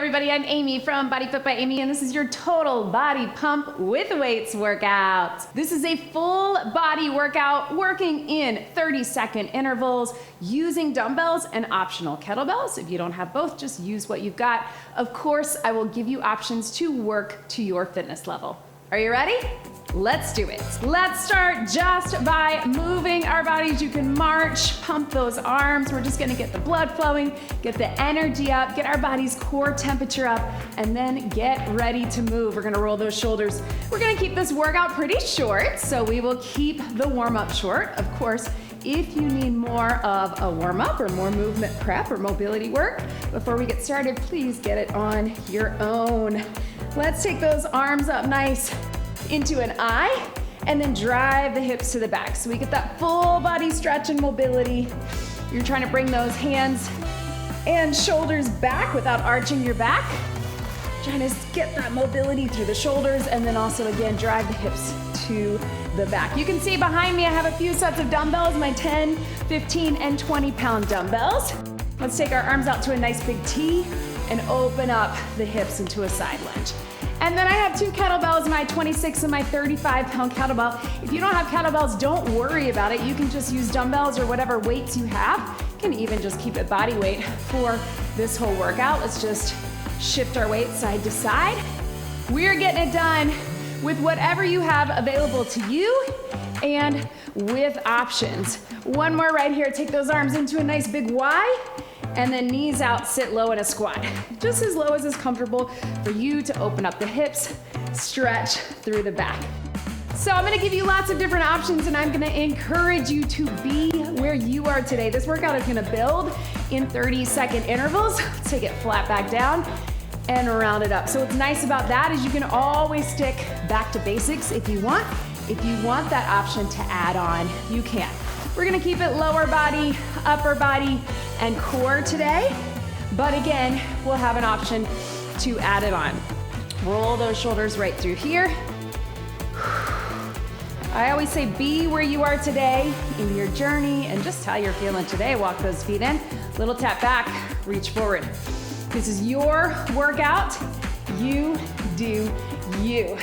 everybody, I'm Amy from BodyFit by Amy, and this is your total body pump with weights workout. This is a full body workout working in 30-second intervals using dumbbells and optional kettlebells. If you don't have both, just use what you've got. Of course, I will give you options to work to your fitness level. Are you ready? Let's do it. Let's start just by moving our bodies. You can march, pump those arms. We're just gonna get the blood flowing, get the energy up, get our body's core temperature up, and then get ready to move. We're gonna roll those shoulders. We're gonna keep this workout pretty short, so we will keep the warm-up short. Of course, if you need more of a warm-up or more movement prep or mobility work, before we get started, please get it on your own. Let's take those arms up nice into an I, and then drive the hips to the back. So we get that full body stretch and mobility. You're trying to bring those hands and shoulders back without arching your back. Trying to get that mobility through the shoulders, and then also again, drive the hips to the back. You can see behind me, I have a few sets of dumbbells, my 10, 15, and 20-pound dumbbells. Let's take our arms out to a nice big T and open up the hips into a side lunge. And then I have two kettlebells, my 26 and my 35-pound kettlebell. If you don't have kettlebells, don't worry about it. You can just use dumbbells or whatever weights you have. You can even just keep it body weight for this whole workout. Let's just shift our weight side to side. We're getting it done with whatever you have available to you and with options. One more right here. Take those arms into a nice big Y, and then knees out, sit low in a squat. Just as low as is comfortable for you to open up the hips, stretch through the back. So I'm gonna give you lots of different options, and I'm gonna encourage you to be where you are today. This workout is gonna build in 30-second intervals. Take it flat back down and round it up. So what's nice about that is you can always stick back to basics if you want. If you want that option to add on, you can. We're gonna keep it lower body, upper body, and core today. But again, we'll have an option to add it on. Roll those shoulders right through here. I always say be where you are today in your journey and just how you're feeling today. Walk those feet in, little tap back, reach forward. This is your workout. You do you.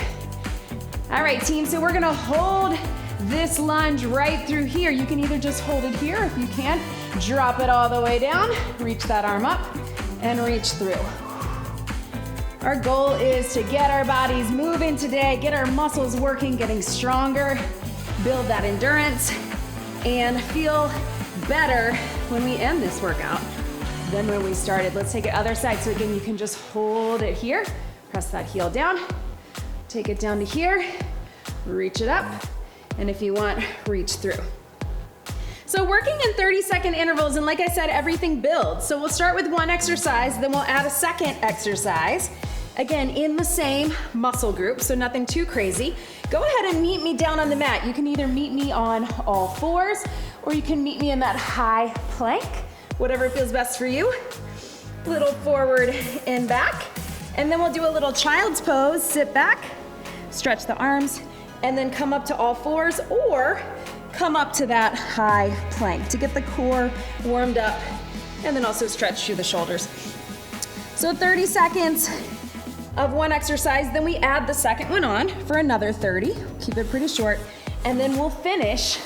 All right, team, so we're gonna hold this lunge right through here. You can either just hold it here if you can, drop it all the way down, reach that arm up, and reach through. Our goal is to get our bodies moving today, get our muscles working, getting stronger, build that endurance, and feel better when we end this workout than when we started. Let's take it other side. So again, you can just hold it here, press that heel down, take it down to here, reach it up, and if you want, reach through. So working in 30-second intervals, and like I said, everything builds. So we'll start with one exercise, then we'll add a second exercise, again, in the same muscle group, so nothing too crazy. Go ahead and meet me down on the mat. You can either meet me on all fours, or you can meet me in that high plank, whatever feels best for you. Little forward and back, and then we'll do a little child's pose, sit back, stretch the arms, and then come up to all fours, or come up to that high plank to get the core warmed up, and then also stretch through the shoulders. So 30 seconds of one exercise, then we add the second one on for another 30. Keep it pretty short, and then we'll finish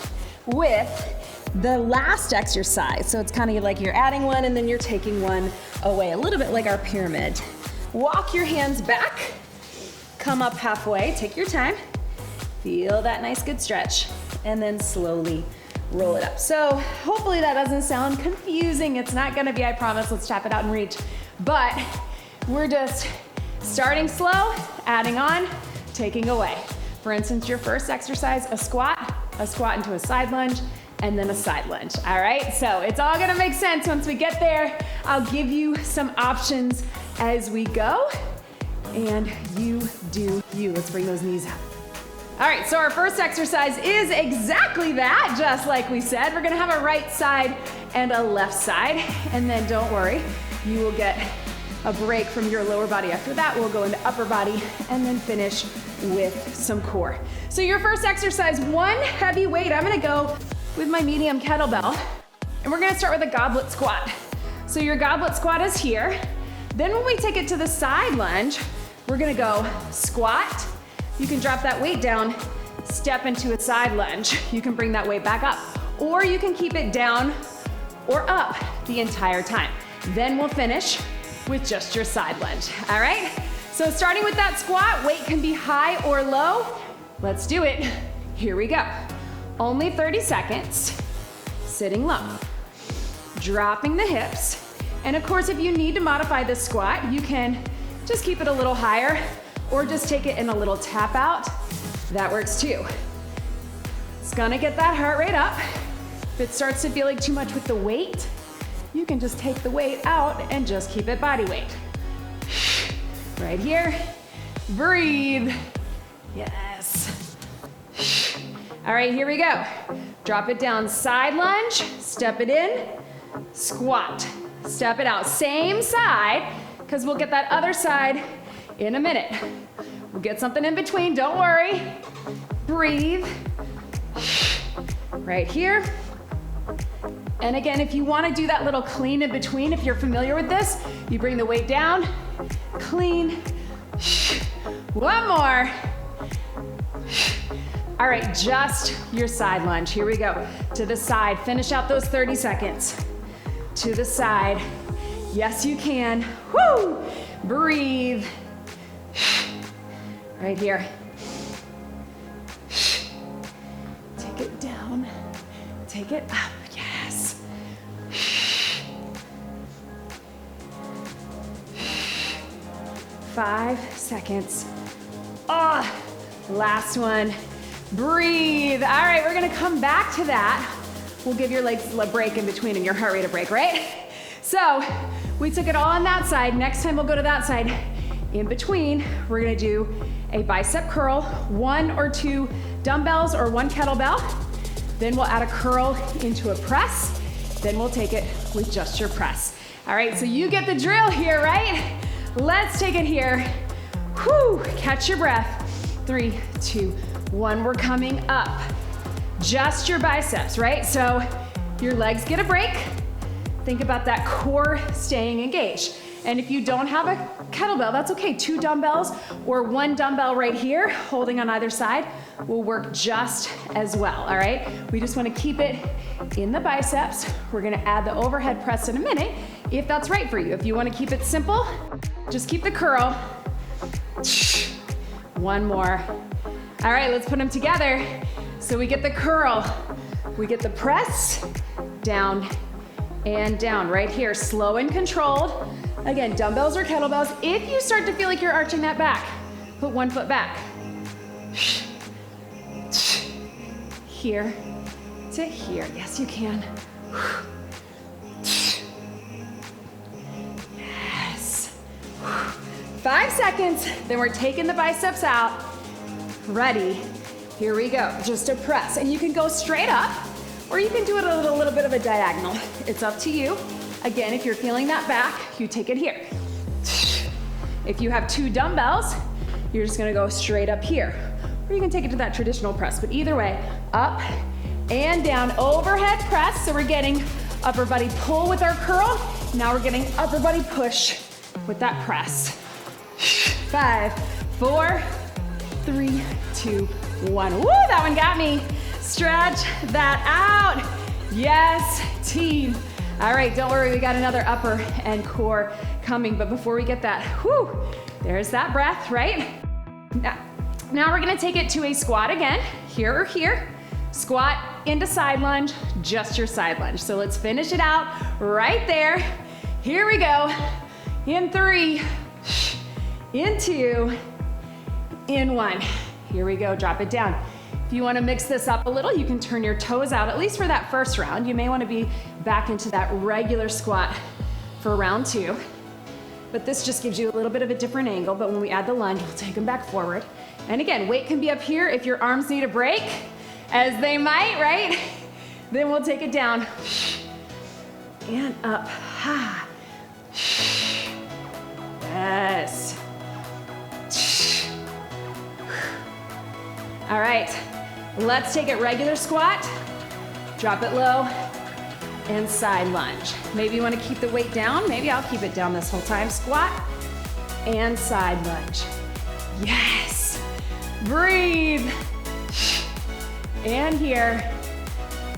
with the last exercise. So it's kind of like you're adding one and then you're taking one away, a little bit like our pyramid. Walk your hands back, come up halfway, take your time. Feel that nice good stretch, and then slowly roll it up. So hopefully that doesn't sound confusing. It's not gonna be, I promise. Let's tap it out and reach. But we're just starting slow, adding on, taking away. For instance, your first exercise, a squat into a side lunge, and then a side lunge. All right, so it's all gonna make sense once we get there. I'll give you some options as we go, and you do you. Let's bring those knees up. All right, so our first exercise is exactly that, just like we said. We're gonna have a right side and a left side, and then don't worry, you will get a break from your lower body. After that, we'll go into upper body and then finish with some core. So your first exercise, one heavy weight. I'm gonna go with my medium kettlebell, and we're gonna start with a goblet squat. So your goblet squat is here. Then when we take it to the side lunge, we're gonna go squat. You can drop that weight down, step into a side lunge. You can bring that weight back up, or you can keep it down or up the entire time. Then we'll finish with just your side lunge, all right? So starting with that squat, weight can be high or low. Let's do it. Here we go. Only 30 seconds, sitting low, dropping the hips. And of course, if you need to modify this squat, you can just keep it a little higher or just take it in a little tap out. That works too. It's gonna get that heart rate up. If it starts to feel like too much with the weight, you can just take the weight out and just keep it body weight. Right here, breathe. Yes. All right, here we go. Drop it down, side lunge, step it in, squat. Step it out, same side, because we'll get that other side in a minute. We'll get something in between, don't worry. Breathe. Right here. And again, if you want to do that little clean in between, if you're familiar with this, you bring the weight down, clean. One more. All right, just your side lunge. Here we go. To the side, finish out those 30 seconds. To the side. Yes, you can. Woo! Breathe. Right here. Take it down. Take it up. Yes. 5 seconds. Oh, last one. Breathe. All right, we're gonna come back to that. We'll give your legs a break in between and your heart rate a break, right? So we took it all on that side. Next time we'll go to that side. In between, we're gonna do a bicep curl, 1 or 2 dumbbells or 1 kettlebell. Then we'll add a curl into a press. Then we'll take it with just your press. All right, so you get the drill here, right? Let's take it here. Whew, catch your breath. 3, 2, 1, we're coming up. Just your biceps, right? So your legs get a break. Think about that core staying engaged. And if you don't have a kettlebell, that's okay. 2 dumbbells or 1 dumbbell right here, holding on either side, will work just as well, all right? We just wanna keep it in the biceps. We're gonna add the overhead press in a minute, if that's right for you. If you wanna keep it simple, just keep the curl. 1 more. All right, let's put them together. So we get the curl, we get the press, down and down, right here, slow and controlled. Again, dumbbells or kettlebells. If you start to feel like you're arching that back, put 1 foot back. Here to here, yes you can. Yes. 5 seconds, then we're taking the biceps out. Ready, here we go, just a press. And you can go straight up, or you can do it a little bit of a diagonal. It's up to you. Again, if you're feeling that back, you take it here. If you have 2 dumbbells, you're just gonna go straight up here. Or you can take it to that traditional press, but either way, up and down, overhead press. So we're getting upper body pull with our curl. Now we're getting upper body push with that press. 5, 4, 3, 2, 1. Woo, that one got me. Stretch that out. Yes, team. All right, don't worry, we got another upper and core coming, but before we get that, whoo, there's that breath, right? Now we're gonna take it to a squat again, here or here. Squat into side lunge, just your side lunge. So let's finish it out right there. Here we go. In 3, in 2, in 1. Here we go, drop it down. If you wanna mix this up a little, you can turn your toes out, at least for that first round. You may wanna be back into that regular squat for round 2. But this just gives you a little bit of a different angle, but when we add the lunge, we'll take them back forward. And again, weight can be up here if your arms need a break, as they might, right? Then we'll take it down. And up, ha. Yes. All right, let's take it regular squat. Drop it low, and side lunge. Maybe you want to keep the weight down. Maybe I'll keep it down this whole time. Squat and side lunge. Yes. Breathe. And here.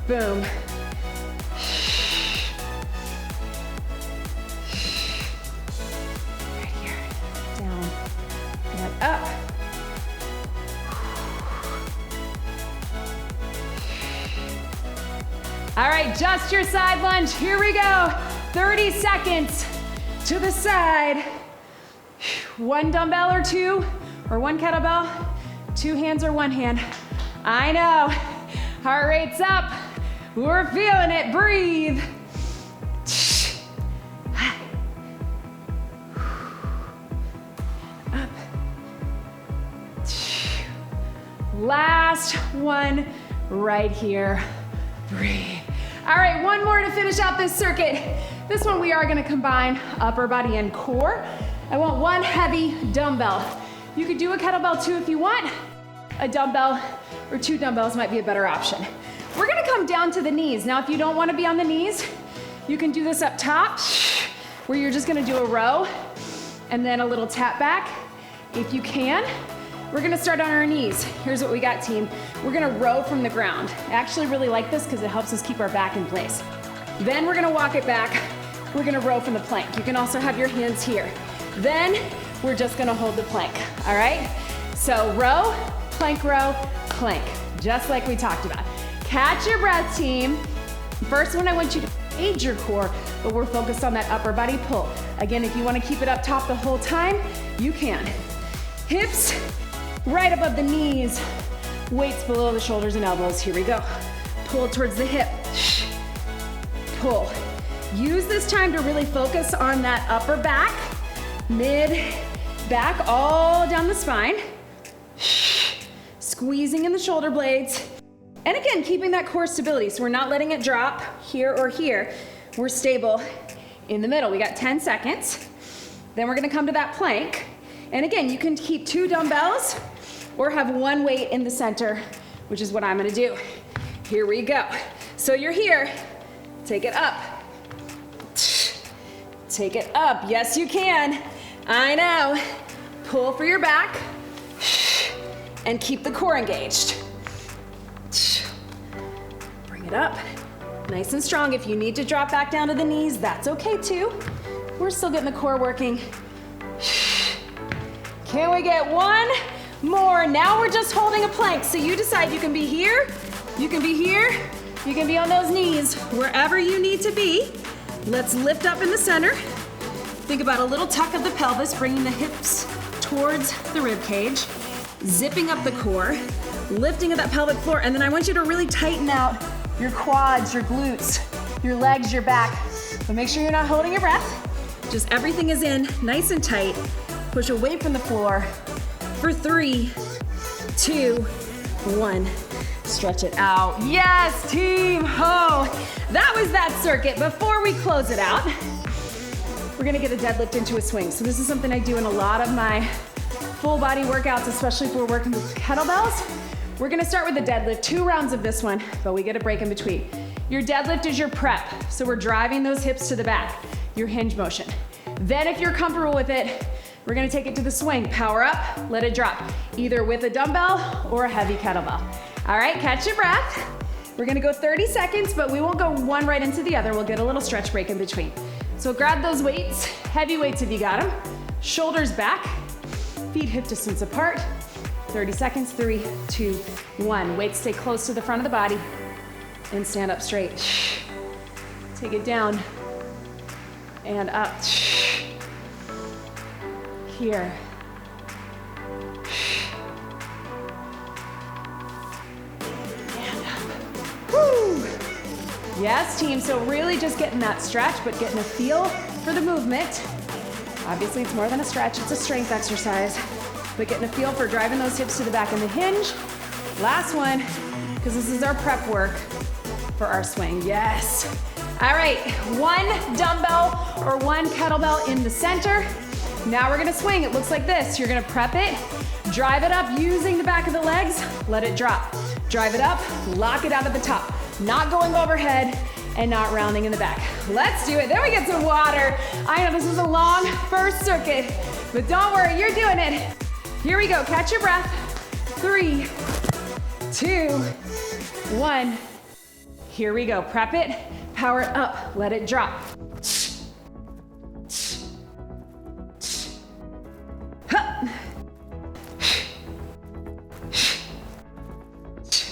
Boom. Right here. Down and up. All right, just your side lunge. Here we go. 30 seconds to the side. One dumbbell or two, or one kettlebell, two hands or one hand. I know. Heart rate's up. We're feeling it. Breathe. Up. Last one right here. Breathe. All right, one more to finish out this circuit. This one we are gonna combine upper body and core. I want one heavy dumbbell. You could do a kettlebell too if you want. A dumbbell or two dumbbells might be a better option. We're gonna come down to the knees. Now, if you don't wanna be on the knees, you can do this up top, where you're just gonna do a row and then a little tap back. If you can, we're gonna start on our knees. Here's what we got, team. We're gonna row from the ground. I actually really like this because it helps us keep our back in place. Then we're gonna walk it back. We're gonna row from the plank. You can also have your hands here. Then we're just gonna hold the plank, all right? So row, plank, just like we talked about. Catch your breath, team. First one, I want you to engage your core, but we're focused on that upper body pull. Again, if you wanna keep it up top the whole time, you can. Hips right above the knees, weights below the shoulders and elbows. Here we go. Pull towards the hip. Pull. Use this time to really focus on that upper back, mid, back, all down the spine. Squeezing in the shoulder blades. And again, keeping that core stability. So we're not letting it drop here or here. We're stable in the middle. We got 10 seconds. Then we're gonna come to that plank. And again, you can keep two dumbbells or have one weight in the center, which is what I'm gonna do. Here we go. So you're here, take it up. Take it up, yes you can. I know. Pull for your back and keep the core engaged. Bring it up, nice and strong. If you need to drop back down to the knees, that's okay too. We're still getting the core working. Can we get one more? Now we're just holding a plank. So you decide you can be here, you can be here, you can be on those knees, wherever you need to be. Let's lift up in the center. Think about a little tuck of the pelvis, bringing the hips towards the rib cage, zipping up the core, lifting of that pelvic floor, and then I want you to really tighten out your quads, your glutes, your legs, your back. But make sure you're not holding your breath. Just everything is in, nice and tight. Push away from the floor for 3, 2, 1. Stretch it out. Yes, team, ho! That was that circuit. Before we close it out, we're gonna get a deadlift into a swing. So this is something I do in a lot of my full body workouts, especially if we're working with kettlebells. We're gonna start with a deadlift, 2 rounds of this one, but we get a break in between. Your deadlift is your prep. So we're driving those hips to the back, your hinge motion. Then if you're comfortable with it, we're gonna take it to the swing. Power up, let it drop, either with a dumbbell or a heavy kettlebell. All right, catch your breath. We're gonna go 30 seconds, but we won't go one right into the other. We'll get a little stretch break in between. So grab those weights, heavy weights if you got them. Shoulders back, feet hip distance apart. 30 seconds, 3, 2, 1. Weights stay close to the front of the body and stand up straight. Take it down and up. Here. And up. Woo! Yes, team, so really just getting that stretch, but getting a feel for the movement. Obviously, it's more than a stretch, it's a strength exercise, but getting a feel for driving those hips to the back in the hinge. Last one, because this is our prep work for our swing. Yes. All right, 1 dumbbell or 1 kettlebell in the center. Now we're gonna swing. It looks like this. You're gonna prep it, drive it up using the back of the legs, let it drop. Drive it up, lock it out at the top. Not going overhead, and not rounding in the back. Let's do it. Then we get some water. I know this is a long first circuit, but don't worry, you're doing it. Here we go, catch your breath. 3, 2, 1. Here we go, prep it, power it up, let it drop.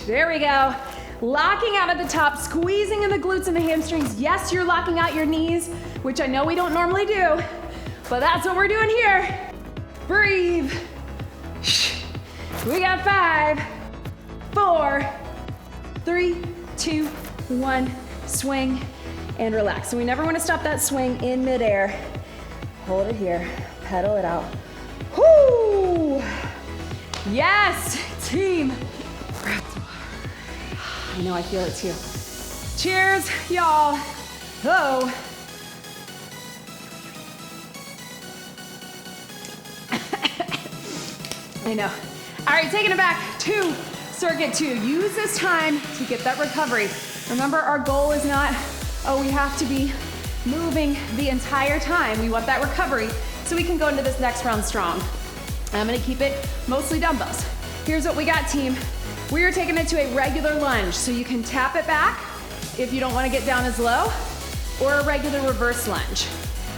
There we go. Locking out at the top, squeezing in the glutes and the hamstrings. Yes, you're locking out your knees, which I know we don't normally do, but that's what we're doing here. Breathe. We got 5, 4, 3, 2, 1. Swing and relax. So we never want to stop that swing in midair. Hold it here, pedal it out. Whoo! Yes, team. I know, I feel it too. Cheers, y'all. Oh. I know. All right, taking it back to circuit 2. Use this time to get that recovery. Remember, our goal is not, oh, we have to be moving the entire time. We want that recovery so we can go into this next round strong. I'm gonna keep it mostly dumbbells. Here's what we got, team. We are taking it to a regular lunge, so you can tap it back if you don't want to get down as low, or a regular reverse lunge.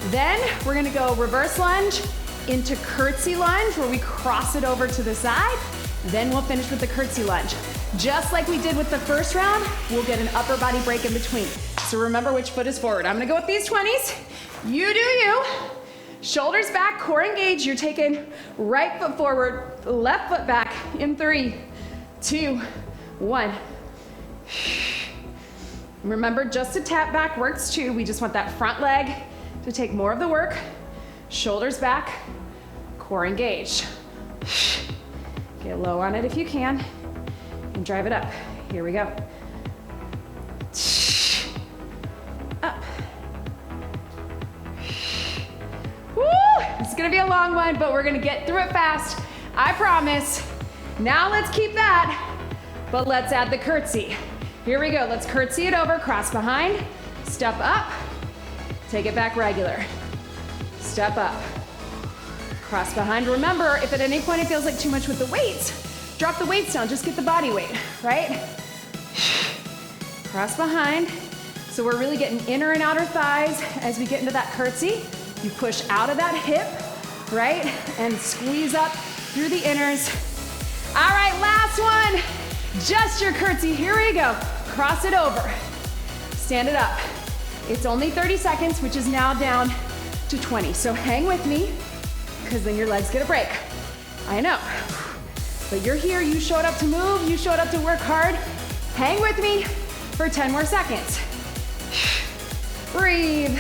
Then we're gonna go reverse lunge into curtsy lunge, where we cross it over to the side. Then we'll finish with the curtsy lunge. Just like we did with the first round, we'll get an upper body break in between. So remember which foot is forward. I'm gonna go with these 20s. You do you. Shoulders back, core engaged. You're taking right foot forward, left foot back in 3, 2, 1. Remember, just a tap back works too. We just want that front leg to take more of the work. Shoulders back, core engaged. Get low on it if you can, and drive it up. Here we go. Up. Woo! It's gonna be a long one, but we're gonna get through it fast. I promise. Now let's keep that, but let's add the curtsy. Here we go, let's curtsy it over, cross behind, step up, take it back regular. Step up, cross behind. Remember, if at any point it feels like too much with the weights, drop the weights down, just get the body weight, right? Cross behind. So we're really getting inner and outer thighs as we get into that curtsy. You push out of that hip, right? And squeeze up through the inners. All right, last one. Just your curtsy. Here we go. Cross it over. Stand it up. It's only 30 seconds, which is now down to 20. So hang with me, because then your legs get a break. I know. But you're here. You showed up to move. You showed up to work hard. Hang with me for 10 more seconds. Breathe.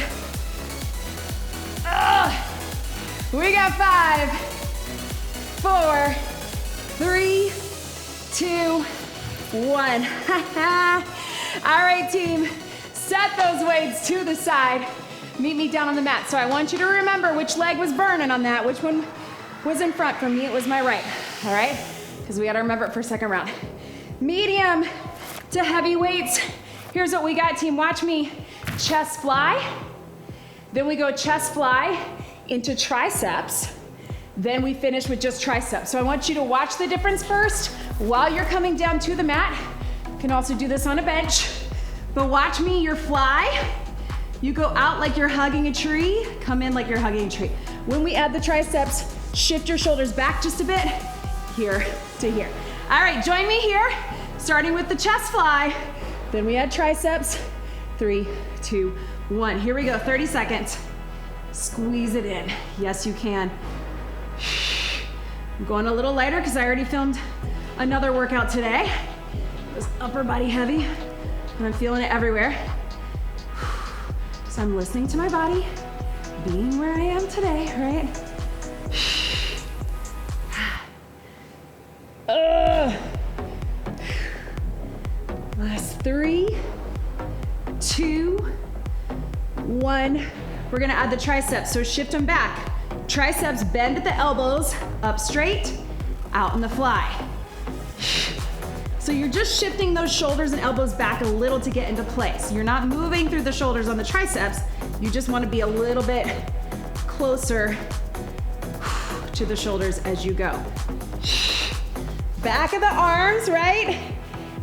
We got 5, 4, 3, 2, 1. All right, team, set those weights to the side. Meet me down on the mat. So I want you to remember which leg was burning on that, which one was in front. For me, it was my right, all right? Because we gotta remember it for second round. Medium to heavy weights. Here's what we got, team. Watch me. Chest fly. Then we go chest fly into triceps. Then we finish with just triceps. So I want you to watch the difference first while you're coming down to the mat. You can also do this on a bench. But watch me, your fly. You go out like you're hugging a tree, come in like you're hugging a tree. When we add the triceps, shift your shoulders back just a bit, here to here. All right, join me here, starting with the chest fly. Then we add triceps. 3, 2, 1. Here we go, 30 seconds. Squeeze it in. Yes, you can. I'm going a little lighter because I already filmed another workout today. It was upper body heavy, and I'm feeling it everywhere. So I'm listening to my body, being where I am today, right? Last 3, 2, 1. We're gonna add the triceps, so shift them back. Triceps bend at the elbows, up straight, out in the fly. So you're just shifting those shoulders and elbows back a little to get into place. You're not moving through the shoulders on the triceps. You just want to be a little bit closer to the shoulders as you go. Back of the arms, right?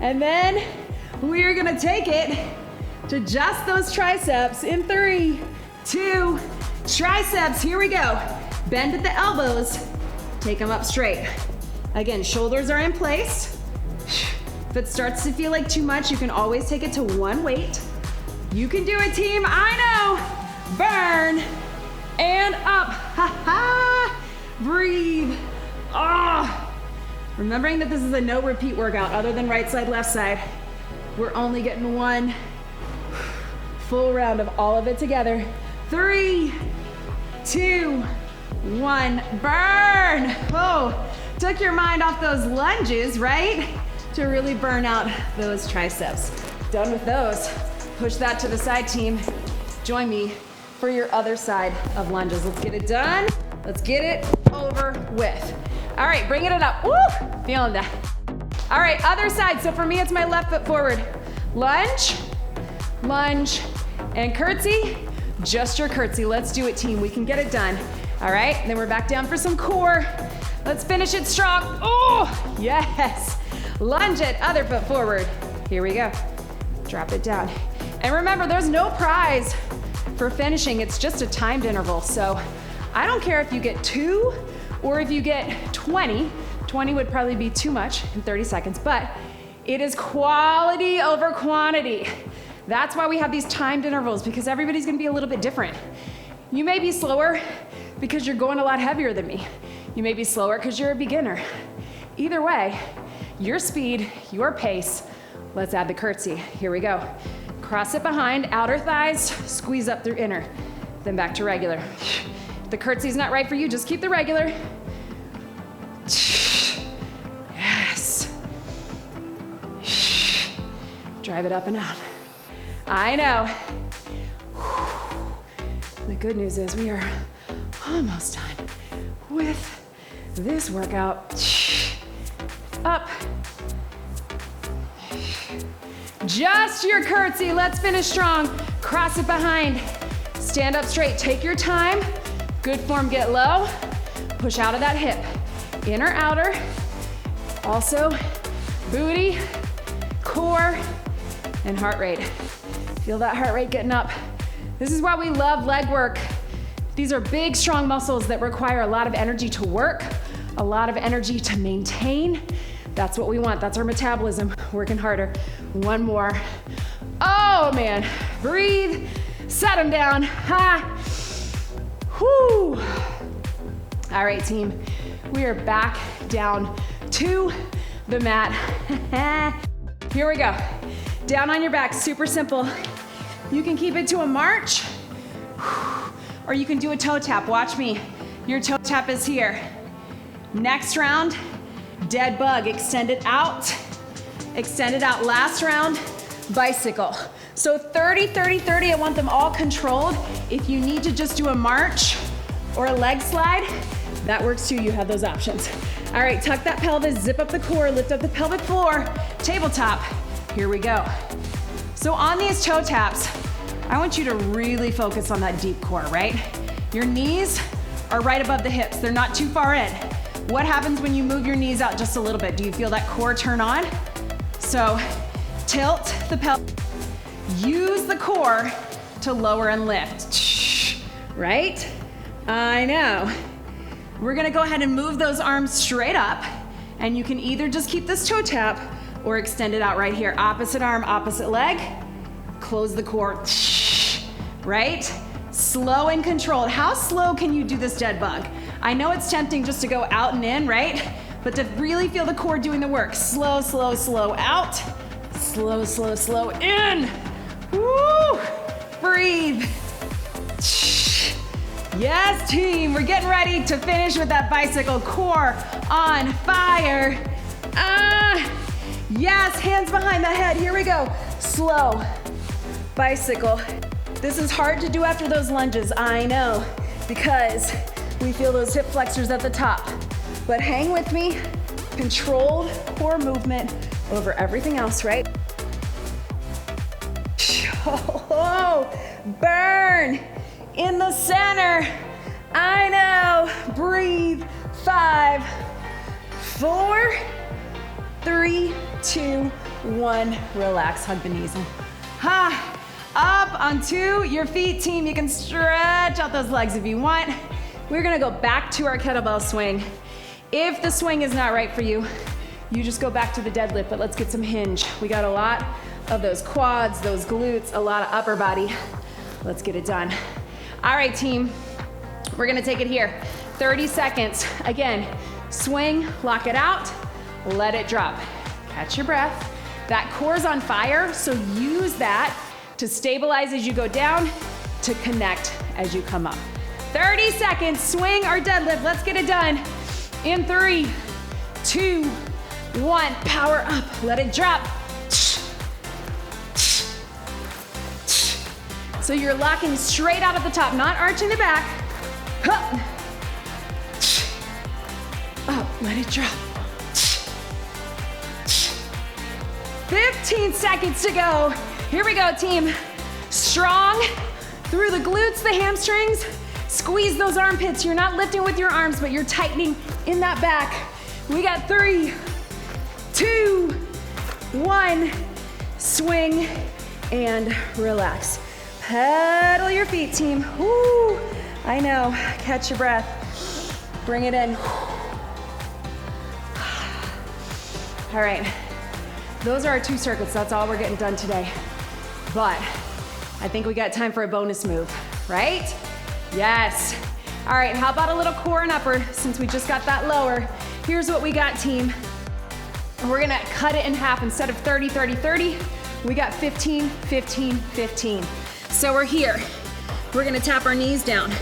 And then we're gonna take it to just those triceps in 3, 2, triceps, here we go. Bend at the elbows, take them up straight. Again, shoulders are in place. If it starts to feel like too much, you can always take it to one weight. You can do it, team, I know. Burn, and up, ha ha. Breathe, ah. Remembering that this is a no repeat workout other than right side, left side. We're only getting one full round of all of it together. 3, 2, 1, burn. Oh, took your mind off those lunges, right? To really burn out those triceps. Done with those. Push that to the side, team. Join me for your other side of lunges. Let's get it done. Let's get it over with. All right, bringing it up. Woo, feeling that. All right, other side. So for me, it's my left foot forward. Lunge, lunge, and curtsy. Just your curtsy. Let's do it, team. We can get it done. All right, then we're back down for some core. Let's finish it strong. Oh, yes. Lunge it, other foot forward. Here we go. Drop it down. And remember, there's no prize for finishing. It's just a timed interval. So I don't care if you get 2 or if you get 20. 20 would probably be too much in 30 seconds, but it is quality over quantity. That's why we have these timed intervals, because everybody's gonna be a little bit different. You may be slower because you're going a lot heavier than me. You may be slower because you're a beginner. Either way, your speed, your pace. Let's add the curtsy. Here we go. Cross it behind, outer thighs, squeeze up through inner, then back to regular. If the curtsy's not right for you, just keep the regular. Yes. Drive it up and out. I know. The good news is we are almost done with this workout. Up. Just your curtsy. Let's finish strong. Cross it behind. Stand up straight. Take your time. Good form, get low. Push out of that hip. Inner, outer. Also, booty, core, and heart rate. Feel that heart rate getting up. This is why we love leg work. These are big, strong muscles that require a lot of energy to work, a lot of energy to maintain. That's what we want. That's our metabolism, working harder. One more. Oh man, breathe, set them down. Ha. Whoo. All right, team, we are back down to the mat. Here we go. Down on your back, super simple. You can keep it to a march, or you can do a toe tap. Watch me. Your toe tap is here. Next round, dead bug. Extend it out. Extend it out. Last round, bicycle. So 30, 30, 30. I want them all controlled. If you need to just do a march or a leg slide, that works too. You have those options. All right, tuck that pelvis, zip up the core, lift up the pelvic floor, tabletop. Here we go. So on these toe taps, I want you to really focus on that deep core, right? Your knees are right above the hips. They're not too far in. What happens when you move your knees out just a little bit? Do you feel that core turn on? So tilt the pelvis. Use the core to lower and lift, right? I know. We're gonna go ahead and move those arms straight up, and you can either just keep this toe tap or extend it out right here. Opposite arm, opposite leg. Close the core, right? Slow and controlled. How slow can you do this dead bug? I know it's tempting just to go out and in, right? But to really feel the core doing the work. Slow, slow, slow out. Slow, slow, slow in. Woo! Breathe. Yes, team, we're getting ready to finish with that bicycle. Core on fire. Yes, hands behind the head. Here we go. Slow bicycle. This is hard to do after those lunges, I know, because we feel those hip flexors at the top. But hang with me. Controlled core movement over everything else, right? Oh, burn in the center. I know. Breathe. 5, 4, 3, 2, 1. Relax. Hug the knees. Up onto your feet, team. You can stretch out those legs if you want. We're gonna go back to our kettlebell swing. If the swing is not right for you, you just go back to the deadlift, but let's get some hinge. We got a lot of those quads, those glutes, a lot of upper body. Let's get it done. All right, team, we're gonna take it here. 30 seconds. Again, swing, lock it out, let it drop. Catch your breath. That core's on fire, so use that to stabilize as you go down, to connect as you come up. 30 seconds, swing or deadlift. Let's get it done. In 3, 2, 1, power up, let it drop. So you're locking straight out at the top, not arching the back. Up, let it drop. 15 seconds to go. Here we go, team. Strong through the glutes, the hamstrings. Squeeze those armpits. You're not lifting with your arms, but you're tightening in that back. We got 3, 2, 1. Swing and relax. Pedal your feet, team. Woo, I know. Catch your breath. Bring it in. All right. Those are our 2 circuits. That's all we're getting done today. But I think we got time for a bonus move, right? Yes. All right, how about a little core and upper since we just got that lower? Here's what we got, team. And we're gonna cut it in half. Instead of 30, 30, 30, we got 15, 15, 15. So we're here. We're gonna tap our knees down.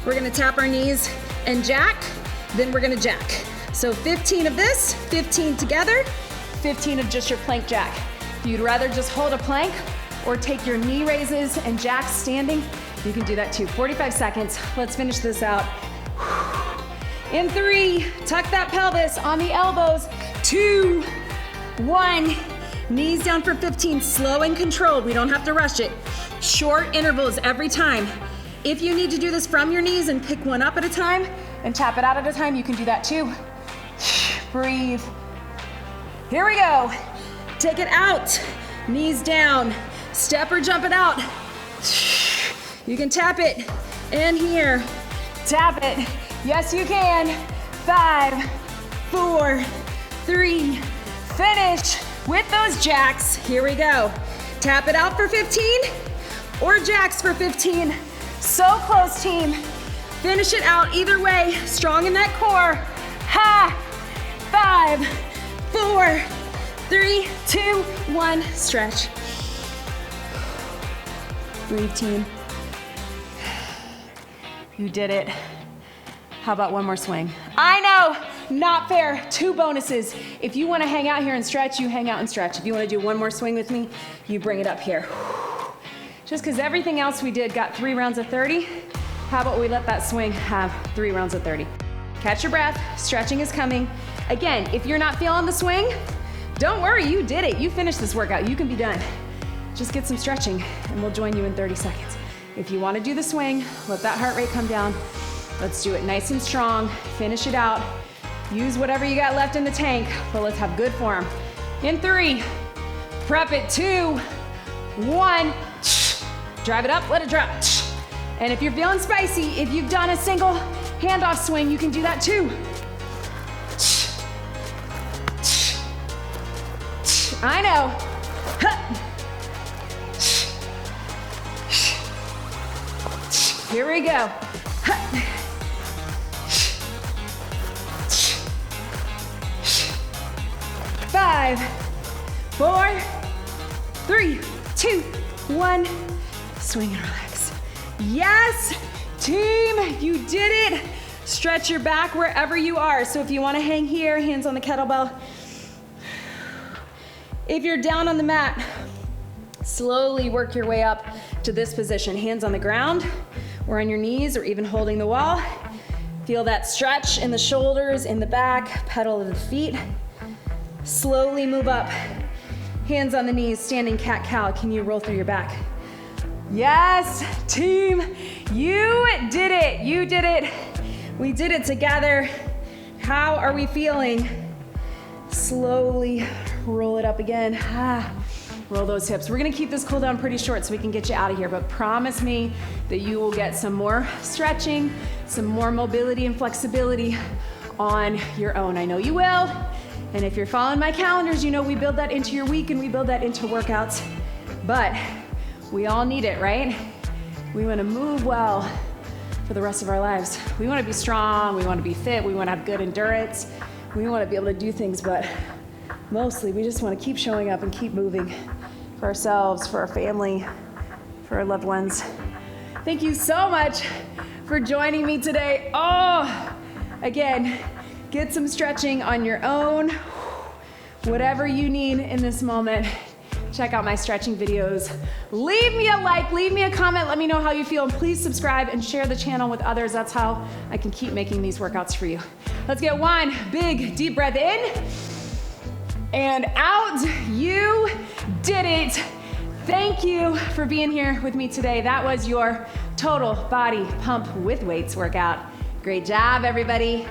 We're gonna tap our knees and jack, then we're gonna jack. So 15 of this, 15 together, 15 of just your plank jack. If you'd rather just hold a plank or take your knee raises and jack standing, you can do that too. 45 seconds. Let's finish this out. In 3, tuck that pelvis on the elbows. 2, 1. Knees down for 15, slow and controlled. We don't have to rush it. Short intervals every time. If you need to do this from your knees and pick one up at a time and tap it out at a time, you can do that too. Breathe. Here we go. Take it out. Knees down. Step or jump it out. You can tap it in here. Tap it. Yes, you can. 5, 4, 3. Finish with those jacks. Here we go. Tap it out for 15 or jacks for 15. So close, team. Finish it out either way. Strong in that core. 5, 4, 3, 2, 1. Stretch. Breathe, team. You did it. How about one more swing? I know, not fair. 2 bonuses. If you want to hang out here and stretch, you hang out and stretch. If you want to do one more swing with me, you bring it up here. Just because everything else we did got 3 rounds of 30, how about we let that swing have 3 rounds of 30? Catch your breath. Stretching is coming. Again, if you're not feeling the swing, don't worry, you did it. You finished this workout. You can be done. Just get some stretching and we'll join you in 30 seconds. If you want to do the swing, let that heart rate come down. Let's do it nice and strong. Finish it out. Use whatever you got left in the tank, but let's have good form. In 3, prep it. 2, 1. Drive it up, let it drop. And if you're feeling spicy, if you've done a single handoff swing, you can do that too. I know. Here we go. 5, 4, 3, 2, 1. Swing and relax. Yes, team, you did it. Stretch your back wherever you are. So if you want to hang here, hands on the kettlebell. If you're down on the mat, slowly work your way up to this position. Hands on the ground or on your knees or even holding the wall. Feel that stretch in the shoulders, in the back, pedal to the feet. Slowly move up. Hands on the knees, standing cat-cow. Can you roll through your back? Yes, team, you did it. You did it. We did it together. How are we feeling? Slowly roll it up again. Roll those hips. We're gonna keep this cool down pretty short so we can get you out of here, but promise me that you will get some more stretching, some more mobility and flexibility on your own. I know you will. And if you're following my calendars, you know we build that into your week and we build that into workouts. But we all need it, right? We wanna move well for the rest of our lives. We wanna be strong, we wanna be fit, we wanna have good endurance, we wanna be able to do things, but mostly we just wanna keep showing up and keep moving for ourselves, for our family, for our loved ones. Thank you so much for joining me today. Again, get some stretching on your own. Whatever you need in this moment, check out my stretching videos. Leave me a like, leave me a comment, let me know how you feel, and please subscribe and share the channel with others. That's how I can keep making these workouts for you. Let's get one big deep breath in and out. You did it. Thank you for being here with me today. That was your total body pump with weights workout. Great job, everybody.